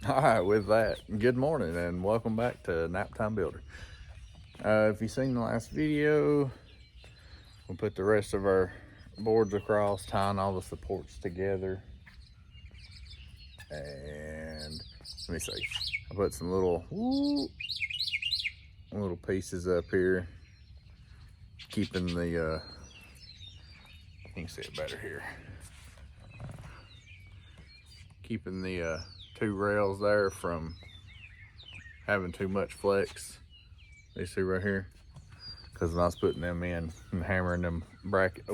All right, with that, good morning and welcome back to Naptime Builder. If you've seen the last video, we'll put the rest of our boards across, tying all the supports together. And let me see, I put some little pieces up here, keeping the, you can see it better here, keeping the two rails there from having too much flex. You see right here, because when I was putting them in and hammering them brackets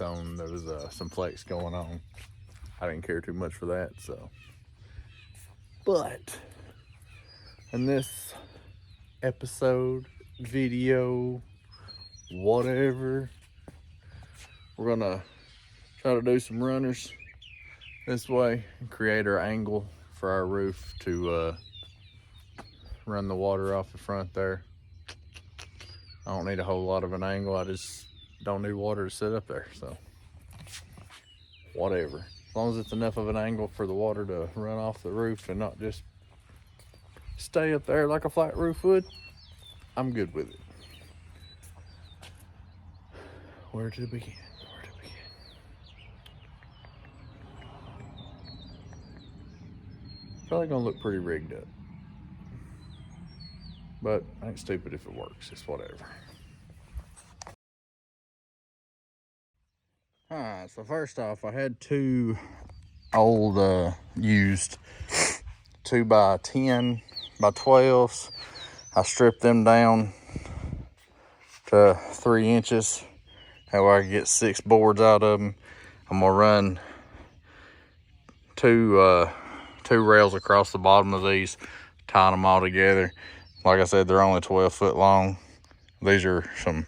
on, there was some flex going on. I didn't care too much for that, so. But in this episode, video, whatever, we're gonna try to do some runners this way and create our angle for our roof to run the water off the front there. I don't need a whole lot of an angle. I just don't need water to sit up there, so whatever. As long as it's enough of an angle for the water to run off the roof and not just stay up there like a flat roof would, I'm good with it. Where to begin? Probably gonna look pretty rigged up, but I ain't stupid if it works. It's whatever. All right, so first off, I had two old used 2x10 by 12s. I stripped them down to 3 inches. That way I can get 6 boards out of them. I'm gonna run two rails across the bottom of these, tying them all together. Like I said, they're only 12 foot long. These are some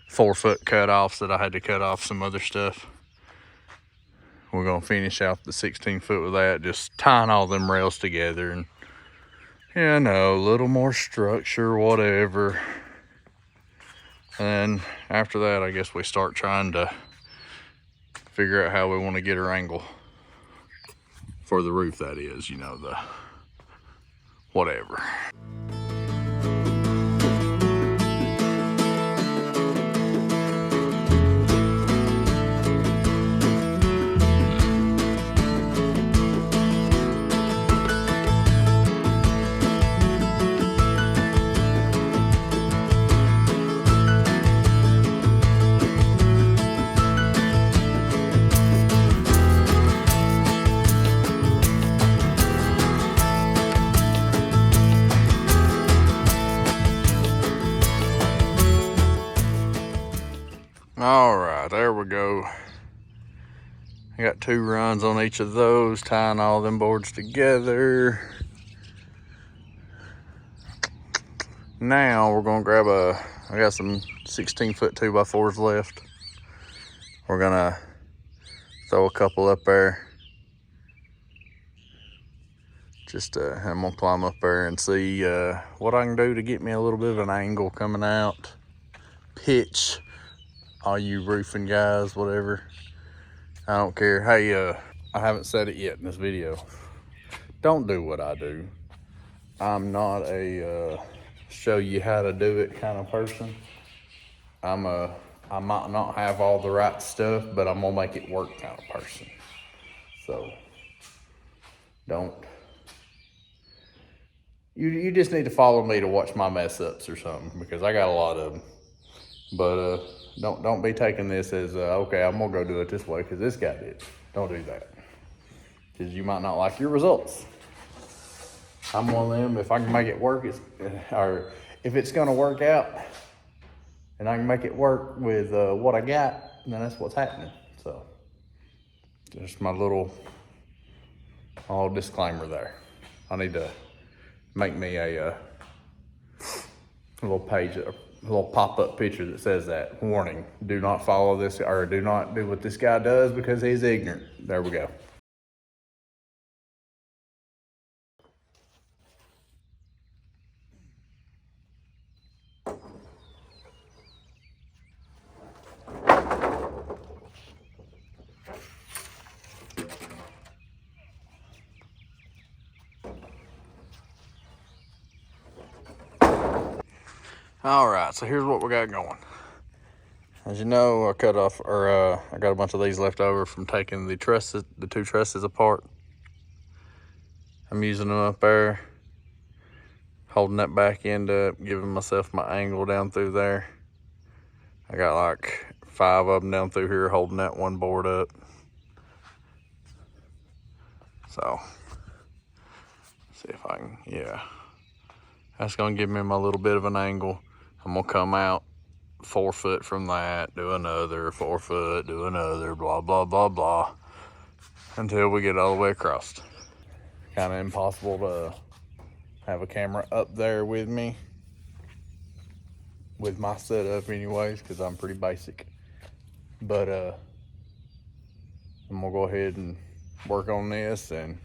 4 foot cut-offs that I had to cut off some other stuff. We're gonna finish out the 16 foot with that, just tying all them rails together, and yeah, I know, a little more structure, whatever. And after that, I guess we start trying to figure out how we want to get our angle for the roof, that is, you know, the whatever. All right, there we go. I got 2 runs on each of those, tying all them boards together. Now we're gonna grab I got some 16 foot 2x4s left. We're gonna throw a couple up there. I'm gonna climb up there and see what I can do to get me a little bit of an angle coming out. Pitch, all you roofing guys, whatever. I don't care. Hey, I haven't said it yet in this video. Don't do what I do. I'm not a show you how to do it kind of person. I might not have all the right stuff, but I'm gonna make it work kind of person. So you just need to follow me to watch my mess ups or something, because I got a lot of them. But don't be taking this as okay, I'm gonna go do it this way because this guy did. Don't do that, because you might not like your results. I'm one of them. If I can make it work, or if it's gonna work out and I can make it work with what I got, then that's what's happening. So just my little disclaimer there. I need to make me a little page, a little pop-up picture that says that. Warning, do not follow this, or do not do what this guy does because he's ignorant. There we go. All right, so here's what we got going. As you know, I cut off, I got a bunch of these left over from taking the two trusses apart. I'm using them up there, holding that back end up, giving myself my angle down through there. I got like 5 of them down through here holding that one board up. So, see if I can, yeah. That's gonna give me my little bit of an angle. I'm gonna come out 4 foot from that, do another 4 foot, do another, blah, blah, blah, blah, until we get all the way across. Kind of impossible to have a camera up there with me, with my setup anyways, because I'm pretty basic. But I'm gonna go ahead and work on this and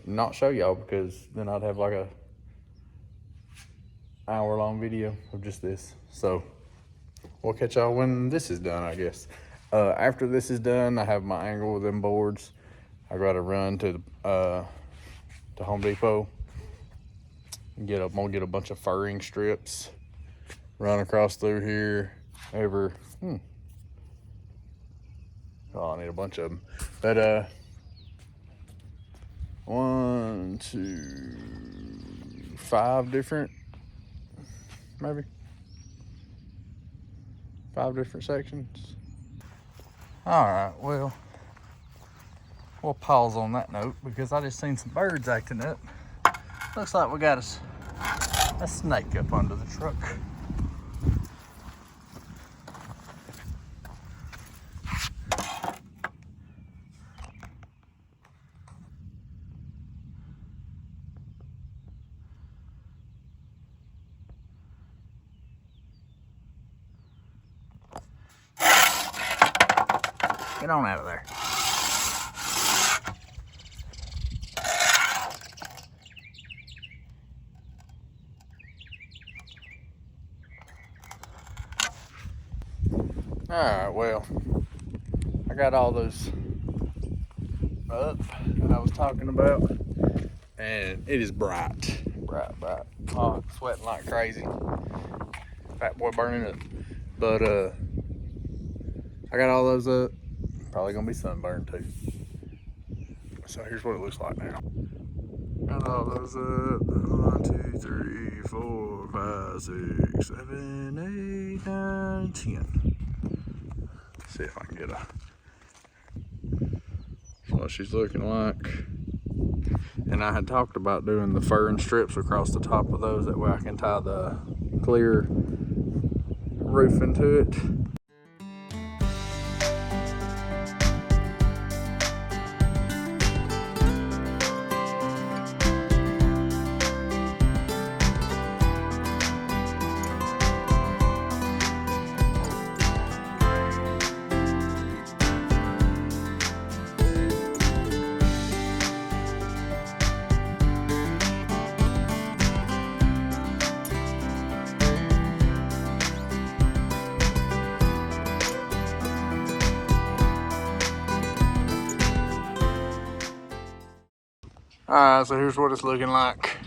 not show y'all, because then I'd have like a hour-long video of just this. So we'll catch y'all when this is done, I guess. After this is done, I have my angle with them boards. I gotta run to Home Depot. I'm gonna get a bunch of furring strips, run across through here. Oh, I need a bunch of them. But 1, 2, 5 different, maybe 5 different sections. All right, well, we'll pause on that note because I just seen some birds acting up. Looks like we got a snake up under the truck. Get on out of there. All right, well, I got all those up that I was talking about, and it is bright, hot, sweating like crazy. Fat boy burning up. But I got all those up. Probably gonna be sunburned too. So here's what it looks like now. Got all those up. 1, 2, 3, 4, 5, 6, 7, 8, 9, 10. Let's see if I can get what she's looking like. And I had talked about doing the fur and strips across the top of those. That way I can tie the clear roof into it. Alright, so here's what it's looking like.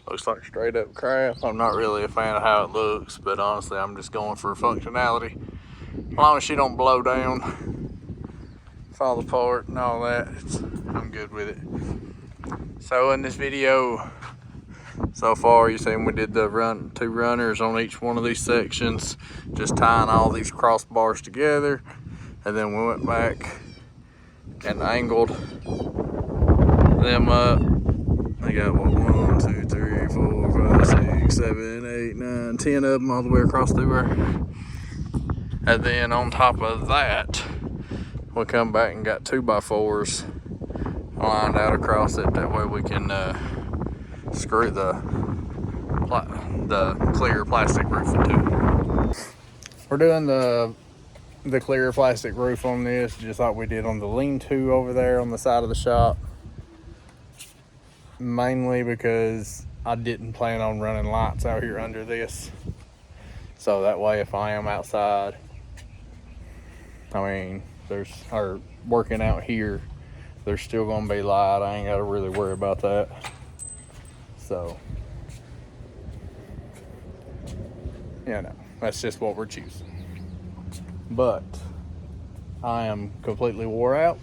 Looks like straight up crap. I'm not really a fan of how it looks, but honestly, I'm just going for functionality. As long as she don't blow down, fall apart and all that, I'm good with it. So in this video, so far, you've seen we did the 2 runners on each one of these sections, just tying all these crossbars together, and then we went back and angled them up. I got 1, 2, 3, 4, 5, 6, 7, 8, 9, 10 of them all the way across through there. And then on top of that, we come back and got 2x4s lined out across it. That way we can screw the clear plastic roof into it. We're doing the clear plastic roof on this just like we did on the lean-to over there on the side of the shop. Mainly because I didn't plan on running lights out here under this. So that way if I am outside, or working out here, there's still gonna be light. I ain't gotta really worry about that. So you know, that's just what we're choosing. But I am completely wore out,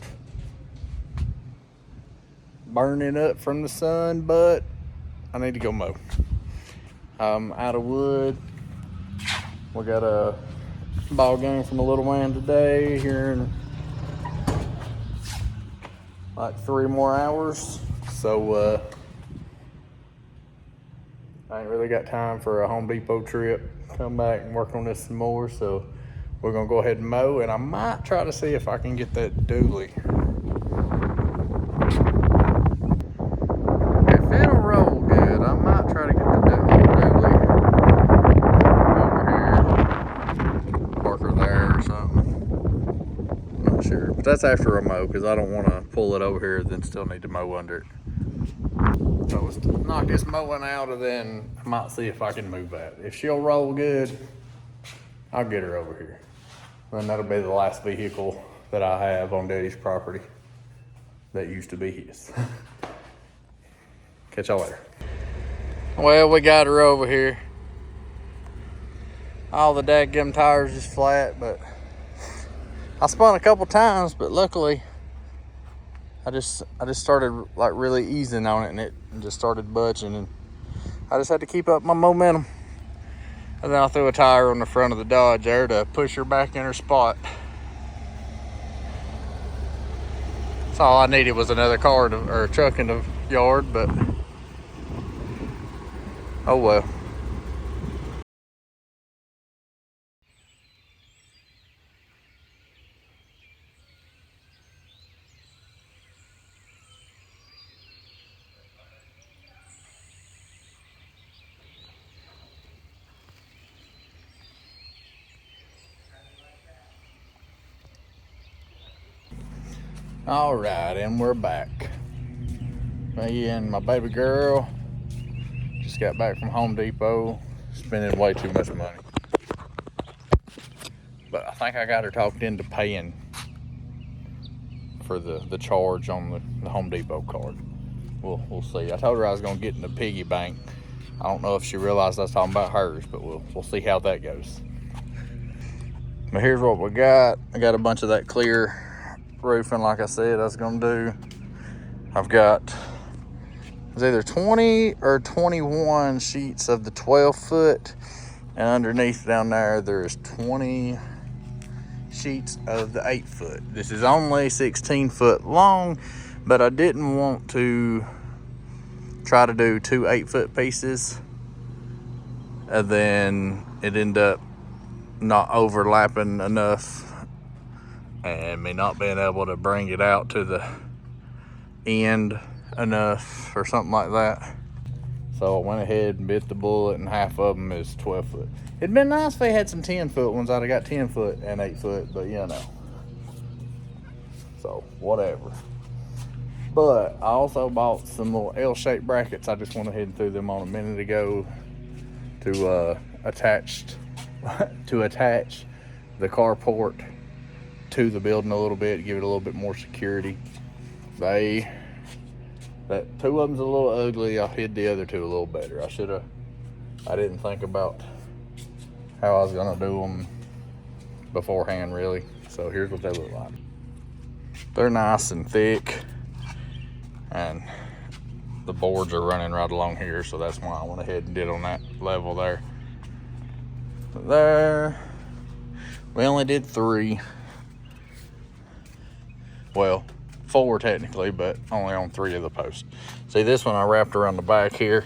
burning up from the sun, but I need to go mow. I'm out of wood. We got a ball game from a little man today here in like 3 more hours. So I ain't really got time for a Home Depot trip. Come back and work on this some more. So we're gonna go ahead and mow, and I might try to see if I can get that dually. If it'll roll good, I might try to get the dually over here, park her there or something. I'm not sure, but that's after a mow because I don't want to pull it over here and then still need to mow under it. So let's knock this mowing out, and then I might see if I can move that. If she'll roll good, I'll get her over here. And that'll be the last vehicle that I have on Daddy's property that used to be his. Catch y'all later. Well, we got her over here. All the dadgum tires is flat, but I spun a couple times, but luckily I just started like really easing on it, and it just started budging, and I just had to keep up my momentum. And then I threw a tire on the front of the Dodge there to push her back in her spot. That's all I needed was another car or a truck in the yard, but oh well. All right, and we're back. Me and my baby girl just got back from Home Depot, spending way too much money. But I think I got her talked into paying for the charge on the Home Depot card. We'll see. I told her I was gonna get in the piggy bank. I don't know if she realized I was talking about hers, but we'll see how that goes. But here's what we got. I got a bunch of that clear roofing, like I said I was gonna do. I've got, it's either 20 or 21 sheets of the 12-foot, and underneath down there there's 20 sheets of the 8-foot. This is only 16 foot long, but I didn't want to try to do 2 8-foot pieces and then it ended up not overlapping enough and me not being able to bring it out to the end enough or something like that. So I went ahead and bit the bullet, and half of them is 12-foot. It'd been nice if they had some 10-foot ones. I'd have got 10-foot and 8-foot, but you know. So whatever. But I also bought some little L-shaped brackets. I just went ahead and threw them on a minute ago to attach the carport to the building a little bit, give it a little bit more security. That 2 of them's a little ugly. I hid the other 2 a little better. I didn't think about how I was gonna do them beforehand, really. So here's what they look like. They're nice and thick, and the boards are running right along here, so that's why I went ahead and did on that level there. There, we only did 3. Well, 4 technically, but only on 3 of the posts. See, this one I wrapped around the back here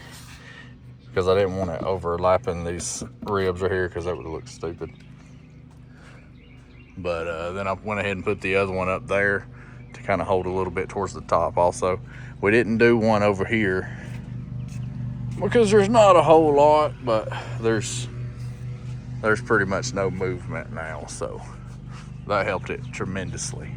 because I didn't want it overlapping these ribs right here because that would look stupid. But then I went ahead and put the other one up there to kind of hold a little bit towards the top also. We didn't do one over here because there's not a whole lot, but there's pretty much no movement now, so that helped it tremendously.